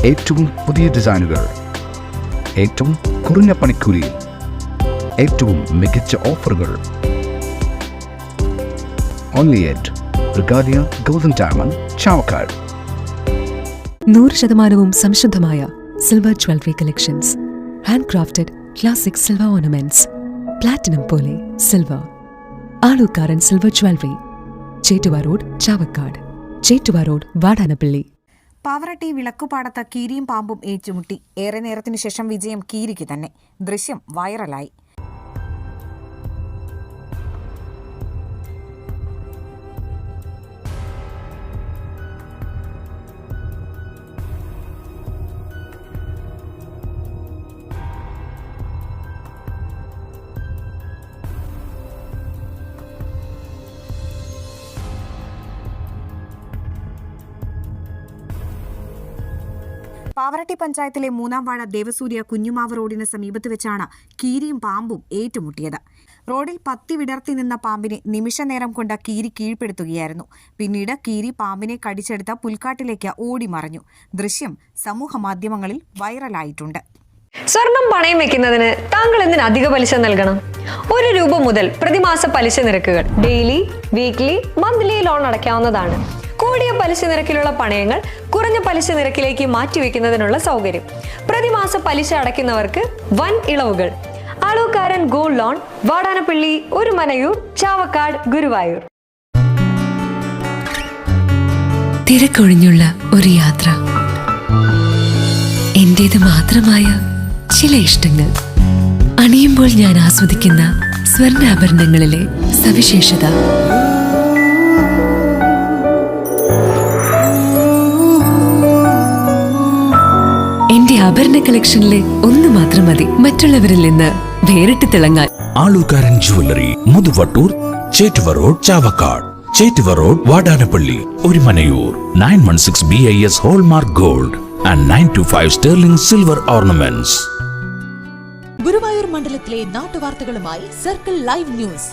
ഏറ്റവും പുതിയ ഡിസൈനുകൾ, ഏറ്റവും കുറഞ്ഞ പണിക്കൂലി, ഏറ്റവും മികച്ച ഓഫറുകൾ. Only at Regalia Golden Diamond, Chavakkad. 100% സംശുദ്ധമായ silver jewellery collections. Hand crafted classic silver ornaments. Platinum പോലെ silver. Alookkaran silver jewellery, Chettuva road, Chavakkad. Chettuva road, Vadanappally. Pavaratty വിളക്കുപാടത്ത് കീരിയും പാമ്പും ഏറ്റുമുട്ടി. ഏറെ നേരത്തിനു ശേഷം വിജയം കീരിക്ക് തന്നെ. ദൃശ്യം വൈറലായി. പാവറട്ടി പഞ്ചായത്തിലെ മൂന്നാം വാഴ ദേവസൂര്യ കുഞ്ഞുമാവ് റോഡിന് സമീപത്ത് വെച്ചാണ് കീരിയും പാമ്പും ഏറ്റുമുട്ടിയത്. റോഡിൽ പത്തി വിടർത്തി നിന്ന പാമ്പിനെ നിമിഷനേരം കൊണ്ട് കീരി കീഴ്പ്പെടുത്തുകയായിരുന്നു. പിന്നീട് കീരി പാമ്പിനെ കടിച്ചെടുത്ത പുൽക്കാട്ടിലേക്ക് ഓടിമറഞ്ഞു. ദൃശ്യം സമൂഹമാധ്യമങ്ങളിൽ വൈറലായിട്ടുണ്ട്. സ്വർണം പണയം വെക്കുന്നതിന് താങ്കൾ എന്തിന് അധിക പലിശ നൽകണം? 1 രൂപ മുതൽ പ്രതിമാസ പലിശ നിരക്കുകൾ ഡെയിലി, വീക്ക്ലി, മന്ത്ലി ലോൺ അടയ്ക്കാവുന്നതാണ്. കൂടിയ പലിശ നിരക്കിലുള്ള പണയങ്ങൾ കുറഞ്ഞ പലിശ നിരക്കിലേക്ക് മാറ്റിവെക്കുന്നതിനുള്ള സൗകര്യം. പ്രതിമാസ പലിശ അടയ്ക്കുന്നവർക്ക് വൻ ഇളവുകൾ. Alookkaran gold loan, Vadanappally, Orumanayur, Chavakkad, Guruvayur. തിരക്കൊഴിഞ്ഞുള്ള ഒരു യാത്ര, എന്റേത് മാത്രമായ ചില ഇഷ്ടങ്ങൾ. അണിയുമ്പോൾ ഞാൻ ആസ്വദിക്കുന്ന സ്വർണ്ണാഭരണങ്ങളിലെ സവിശേഷത. എന്റെ ആഭരണ കളക്ഷനിലെ ഒന്ന് മാത്രം മതി മറ്റുള്ളവരിൽ നിന്ന് വേറിട്ട് തിളങ്ങാൻ. Alookkaran jewellery, Muthuvattoor, Chettuva road, Chavakkad. Chettuva road, Vadanappally, Orumanayur. 916 BIS hallmark gold and 925 sterling silver ornaments. Guruvayur മണ്ഡലത്തിലെ നാട്ടുവാർത്തകളുമായി സർക്കിൾ ലൈവ് ന്യൂസ്.